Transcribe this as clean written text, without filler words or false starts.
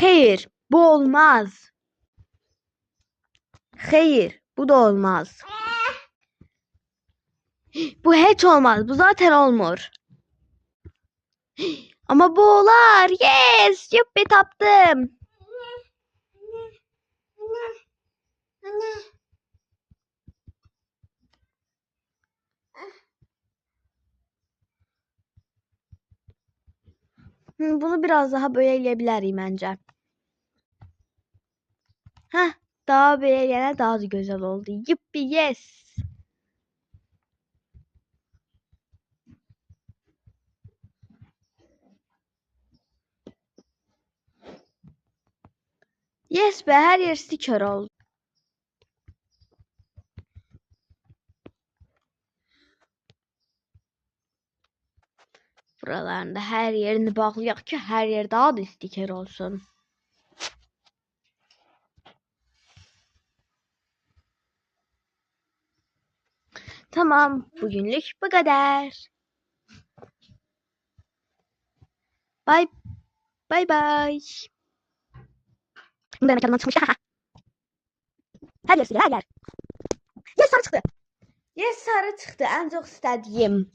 Hayır, bu olmaz. Hayır, bu da olmaz. Bu hiç olmaz. Bu zaten olmur. Ama bu olar. Yes! Yuppi tapdım. Bunu biraz daha böyleyebilirim bence. Heh, daha böyle daha da güzel oldu. Yuppi yes. Yes be, her yer sticker oldu. Buralarında her yerini bağlayaq ki her yer daha da sticker olsun. Tamam, bugünlük bu kadar. Bye bye bye. Bu demek adamdan çıkmış. Her yer sticker, her yer. Yes, sarı çıktı. Yes, sarı çıktı. En çok istediğim.